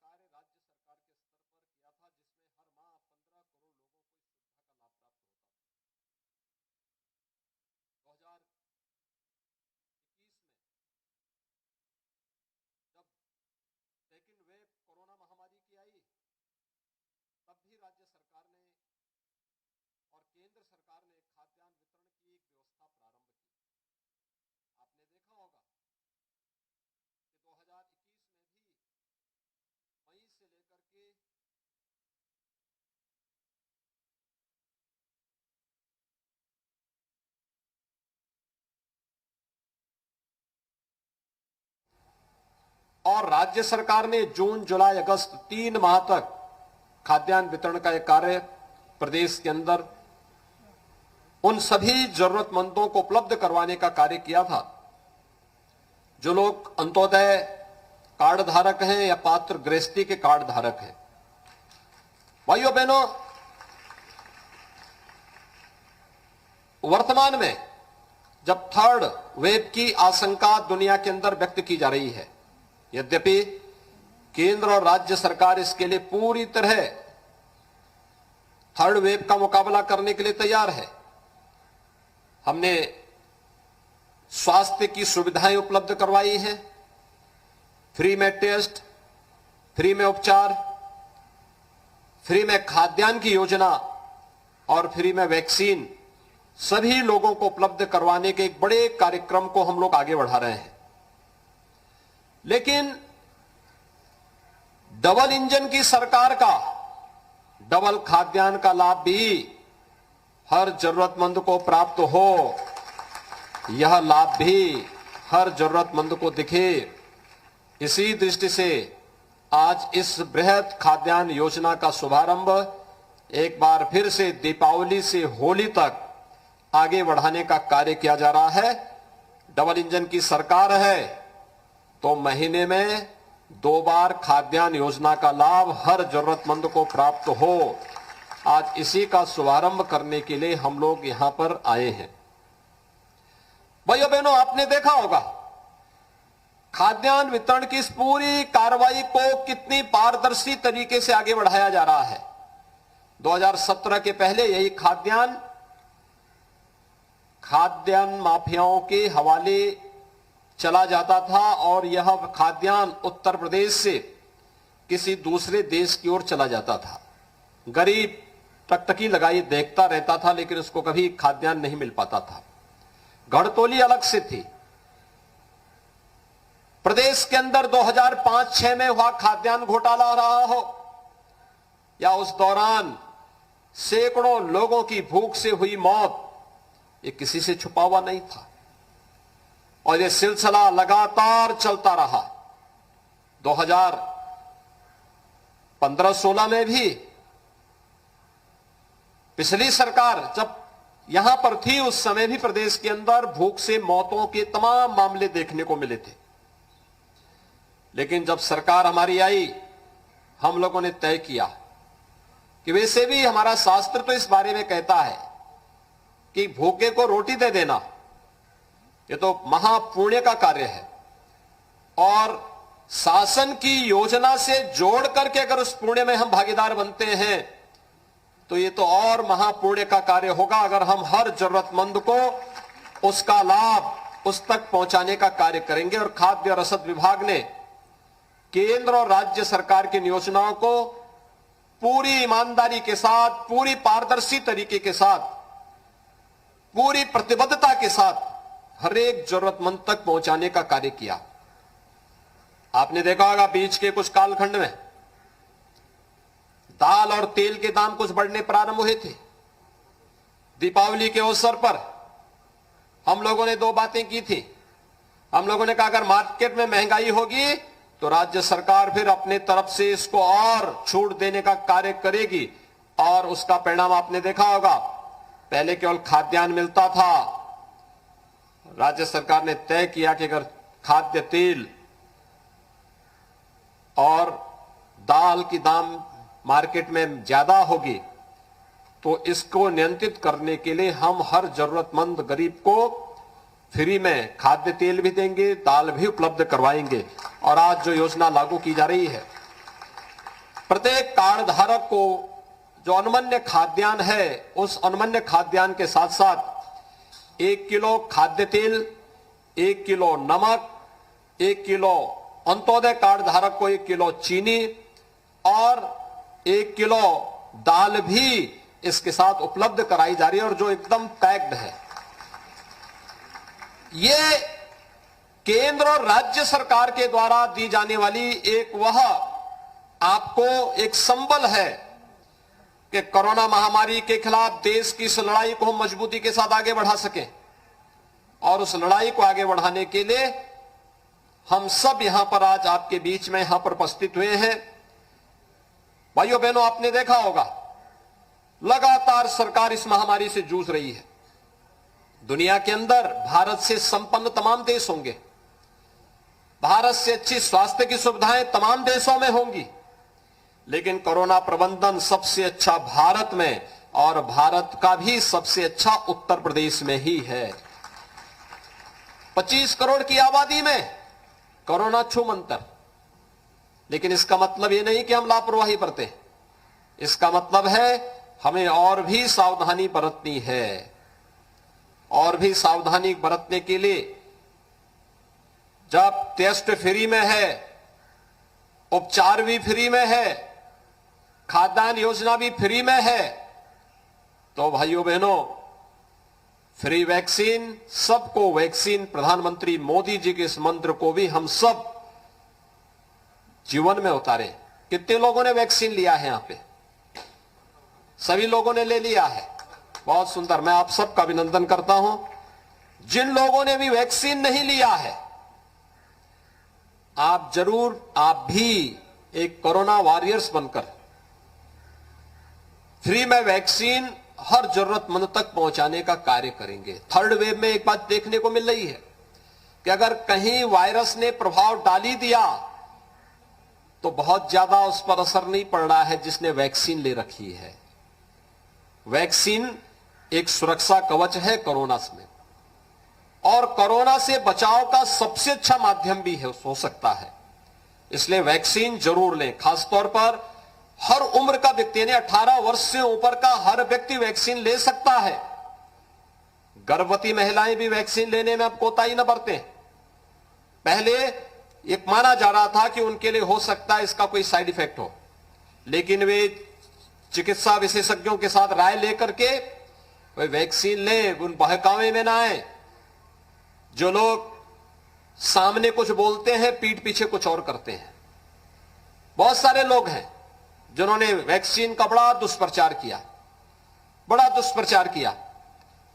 कार्य राज्य सरकार के स्तर पर किया था, जिसमें हर माह 15 करोड़ लोगों को इस सुविधा का लाभ प्राप्त होता था। 2021 में जब सेकेंड वेव कोरोना महामारी की आई, तब भी राज्य सरकार ने और केंद्र सरकार ने खाद्यान्न वितरण की एक व्यवस्था प्रारंभ की। आपने देखा होगा कि 2021 में भी मई से लेकर के और राज्य सरकार ने जून, जुलाई, अगस्त 3 माह तक खाद्यान्न वितरण का एक कार्य प्रदेश के अंदर उन सभी जरूरतमंदों को उपलब्ध करवाने का कार्य किया था जो लोग अंत्योदय कार्ड धारक हैं या पात्र गृहस्थी के कार्ड धारक हैं। भाइयों बहनों, वर्तमान में जब थर्ड वेव की आशंका दुनिया के अंदर व्यक्त की जा रही है, यद्यपि केंद्र और राज्य सरकार इसके लिए पूरी तरह थर्ड वेव का मुकाबला करने के लिए तैयार है। हमने स्वास्थ्य की सुविधाएं उपलब्ध करवाई हैं, फ्री में टेस्ट, फ्री में उपचार, फ्री में खाद्यान्न की योजना और फ्री में वैक्सीन सभी लोगों को उपलब्ध करवाने के एक बड़े कार्यक्रम को हम लोग आगे बढ़ा रहे हैं। लेकिन डबल इंजन की सरकार का डबल खाद्यान्न का लाभ भी हर जरूरतमंद को प्राप्त हो, यह लाभ भी हर जरूरतमंद को दिखे, इसी दृष्टि से आज इस बृहद खाद्यान्न योजना का शुभारंभ एक बार फिर से दीपावली से होली तक आगे बढ़ाने का कार्य किया जा रहा है। डबल इंजन की सरकार है तो महीने में 2 बार खाद्यान्न योजना का लाभ हर जरूरतमंद को प्राप्त हो, आज इसी का शुभारंभ करने के लिए हम लोग यहां पर आए हैं। भाइयों बहनों, आपने देखा होगा खाद्यान्न वितरण की इस पूरी कार्रवाई को कितनी पारदर्शी तरीके से आगे बढ़ाया जा रहा है। 2017 के पहले यही खाद्यान्न माफियाओं के हवाले चला जाता था और यह खाद्यान्न उत्तर प्रदेश से किसी दूसरे देश की ओर चला जाता था। गरीब टकटकी लगाई देखता रहता था, लेकिन उसको कभी खाद्यान्न नहीं मिल पाता था। घड़तोली अलग से थी। प्रदेश के अंदर 2005-06 में हुआ खाद्यान्न घोटाला रहा हो या उस दौरान सैकड़ों लोगों की भूख से हुई मौत, ये किसी से छुपा हुआ नहीं था और ये सिलसिला लगातार चलता रहा। 2015-16 में भी पिछली सरकार जब यहां पर थी, उस समय भी प्रदेश के अंदर भूख से मौतों के तमाम मामले देखने को मिले थे। लेकिन जब सरकार हमारी आई, हम लोगों ने तय किया कि वैसे भी हमारा शास्त्र तो इस बारे में कहता है कि भूखे को रोटी दे देना ये तो महापुण्य का कार्य है, और शासन की योजना से जोड़ करके अगर उस पुण्य में हम भागीदार बनते हैं तो ये तो और महापुण्य का कार्य होगा अगर हम हर जरूरतमंद को उसका लाभ उस तक पहुंचाने का कार्य करेंगे। और खाद्य और रसद विभाग ने केंद्र और राज्य सरकार की योजनाओं को पूरी ईमानदारी के साथ, पूरी पारदर्शी तरीके के साथ, पूरी प्रतिबद्धता के साथ हर एक जरूरतमंद तक पहुंचाने का कार्य किया। आपने देखा होगा बीच के कुछ कालखंड में दाल और तेल के दाम कुछ बढ़ने प्रारंभ हुए थे। दीपावली के अवसर पर हम लोगों ने 2 बातें की थी। हम लोगों ने कहा अगर मार्केट में महंगाई होगी तो राज्य सरकार फिर अपने तरफ से इसको और छूट देने का कार्य करेगी, और उसका परिणाम आपने देखा होगा। पहले केवल खाद्यान्न मिलता था, राज्य सरकार ने तय किया कि अगर खाद्य तेल और दाल की दाम मार्केट में ज्यादा होगी तो इसको नियंत्रित करने के लिए हम हर जरूरतमंद गरीब को फ्री में खाद्य तेल भी देंगे, दाल भी उपलब्ध करवाएंगे। और आज जो योजना लागू की जा रही है प्रत्येक कार्ड धारक को जो अनुमन्य खाद्यान्न है, उस अनुमन्य खाद्यान्न के साथ साथ 1 किलो खाद्य तेल, 1 किलो नमक, 1 किलो अंत्योदय कार्ड धारक को 1 किलो चीनी और 1 किलो दाल भी इसके साथ उपलब्ध कराई जा रही है, और जो एकदम पैक्ड है। ये केंद्र और राज्य सरकार के द्वारा दी जाने वाली एक वह आपको एक संबल है कि कोरोना महामारी के खिलाफ देश की इस लड़ाई को हम मजबूती के साथ आगे बढ़ा सकें। और उस लड़ाई को आगे बढ़ाने के लिए हम सब यहां पर आज आपके बीच में यहां पर उपस्थित हुए हैं। भाइयों बहनों, आपने देखा होगा लगातार सरकार इस महामारी से जूझ रही है। दुनिया के अंदर भारत से संपन्न तमाम देश होंगे, भारत से अच्छी स्वास्थ्य की सुविधाएं तमाम देशों में होंगी, लेकिन कोरोना प्रबंधन सबसे अच्छा भारत में, और भारत का भी सबसे अच्छा उत्तर प्रदेश में ही है। 25 करोड़ की आबादी में कोरोना छूमंतर। लेकिन इसका मतलब यह नहीं कि हम लापरवाही बरतें, इसका मतलब है हमें और भी सावधानी बरतनी है। और भी सावधानी बरतने के लिए जब टेस्ट फ्री में है, उपचार भी फ्री में है, खाद्यान्न योजना भी फ्री में है, तो भाइयों बहनों, फ्री वैक्सीन, सबको वैक्सीन, प्रधानमंत्री मोदी जी के इस मंत्र को भी हम सब जीवन में उतारें। कितने लोगों ने वैक्सीन लिया है? यहां पे सभी लोगों ने ले लिया है। बहुत सुंदर, मैं आप सबका अभिनंदन करता हूं। जिन लोगों ने भी वैक्सीन नहीं लिया है, आप जरूर, आप भी एक कोरोना वॉरियर्स बनकर फ्री में वैक्सीन हर जरूरतमंद तक पहुंचाने का कार्य करेंगे। थर्ड वेव में एक बात देखने को मिल रही है कि अगर कहीं वायरस ने प्रभाव डाल ही दिया तो बहुत ज्यादा उस पर असर नहीं पड़ रहा है जिसने वैक्सीन ले रखी है। वैक्सीन एक सुरक्षा कवच है कोरोना में, और कोरोना से बचाव का सबसे अच्छा माध्यम भी है, हो सकता है। इसलिए वैक्सीन जरूर लें। खासतौर पर हर उम्र का व्यक्ति, यानी 18 वर्ष से ऊपर का हर व्यक्ति वैक्सीन ले सकता है। गर्भवती महिलाएं भी वैक्सीन लेने में अब कोताही न बरतें। पहले एक माना जा रहा था कि उनके लिए हो सकता है इसका कोई साइड इफेक्ट हो, लेकिन वे चिकित्सा विशेषज्ञों के साथ राय लेकर के वे वैक्सीन ले, उन बहकावे में ना आए। जो लोग सामने कुछ बोलते हैं, पीठ पीछे कुछ और करते हैं। बहुत सारे लोग हैं जिन्होंने वैक्सीन का बड़ा दुष्प्रचार किया, बड़ा दुष्प्रचार किया।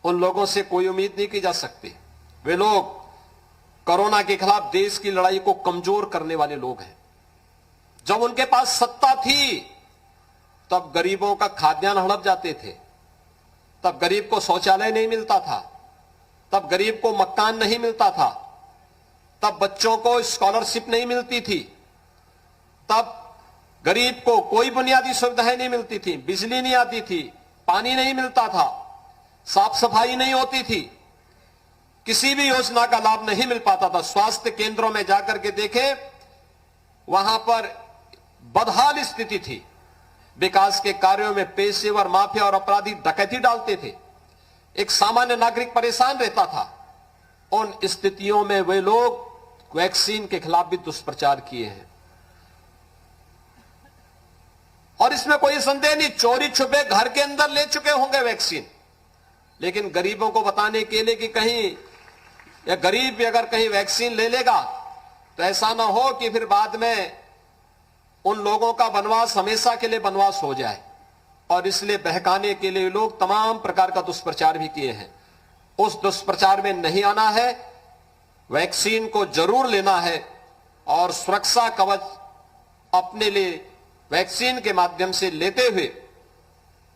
उन लोगों से कोई उम्मीद नहीं की जा सकती। वे लोग कोरोना के खिलाफ देश की लड़ाई को कमजोर करने वाले लोग हैं। जब उनके पास सत्ता थी तब गरीबों का खाद्यान्न हड़प जाते थे, तब गरीब को शौचालय नहीं मिलता था, तब गरीब को मकान नहीं मिलता था, तब बच्चों को स्कॉलरशिप नहीं मिलती थी, तब गरीब को कोई बुनियादी सुविधाएं नहीं मिलती थी, बिजली नहीं आती थी, पानी नहीं मिलता था, साफ सफाई नहीं होती थी, किसी भी योजना का लाभ नहीं मिल पाता था। स्वास्थ्य केंद्रों में जाकर के देखें, वहां पर बदहाल स्थिति थी। विकास के कार्यों में पेशेवर माफिया और अपराधी डकैती डालते थे, एक सामान्य नागरिक परेशान रहता था। उन स्थितियों में वे लोग वैक्सीन के खिलाफ भी दुष्प्रचार किए हैं, और इसमें कोई संदेह नहीं, चोरी छुपे घर के अंदर ले चुके होंगे वैक्सीन। लेकिन गरीबों को बताने के लिए कि कहीं या गरीब भी अगर कहीं वैक्सीन ले लेगा तो ऐसा ना हो कि फिर बाद में उन लोगों का वनवास हमेशा के लिए वनवास हो जाए। और इसलिए बहकाने के लिए लोग तमाम प्रकार का दुष्प्रचार भी किए हैं। उस दुष्प्रचार में नहीं आना है, वैक्सीन को जरूर लेना है, और सुरक्षा कवच अपने लिए वैक्सीन के माध्यम से लेते हुए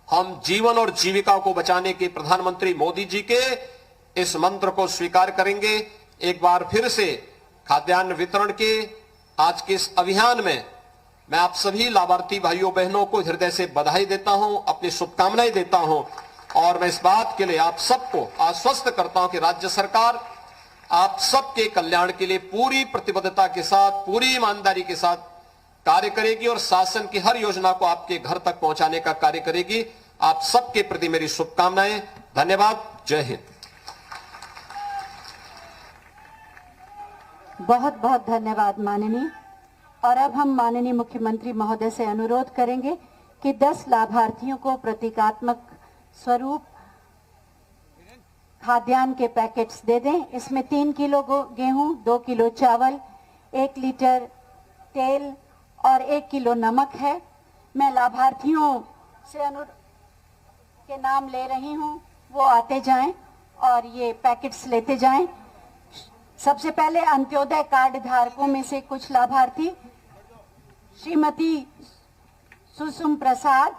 हम जीवन और जीविका को बचाने के प्रधानमंत्री मोदी जी के इस मंत्र को स्वीकार करेंगे। एक बार फिर से खाद्यान्न वितरण के आज के इस अभियान में मैं आप सभी लाभार्थी भाइयों बहनों को हृदय से बधाई देता हूं, अपनी शुभकामनाएं देता हूं, और मैं इस बात के लिए आप सबको आश्वस्त करता हूं कि राज्य सरकार आप सबके कल्याण के लिए पूरी प्रतिबद्धता के साथ, पूरी ईमानदारी के साथ कार्य करेगी और शासन की हर योजना को आपके घर तक पहुंचाने का कार्य करेगी। आप सबके प्रति मेरी शुभकामनाएं। धन्यवाद। जय हिंद। बहुत बहुत धन्यवाद माननीय। और अब हम माननीय मुख्यमंत्री महोदय से अनुरोध करेंगे कि 10 लाभार्थियों को प्रतीकात्मक स्वरूप खाद्यान्न के पैकेट्स दे दें। इसमें 3 किलो गेहूं, 2 किलो चावल, 1 लीटर तेल और 1 किलो नमक है। मैं लाभार्थियों से के नाम ले रही हूं, वो आते जाएं और ये पैकेट्स लेते जाएं। सबसे पहले अंत्योदय कार्ड धारकों में से कुछ लाभार्थी श्रीमती सुषुम प्रसाद,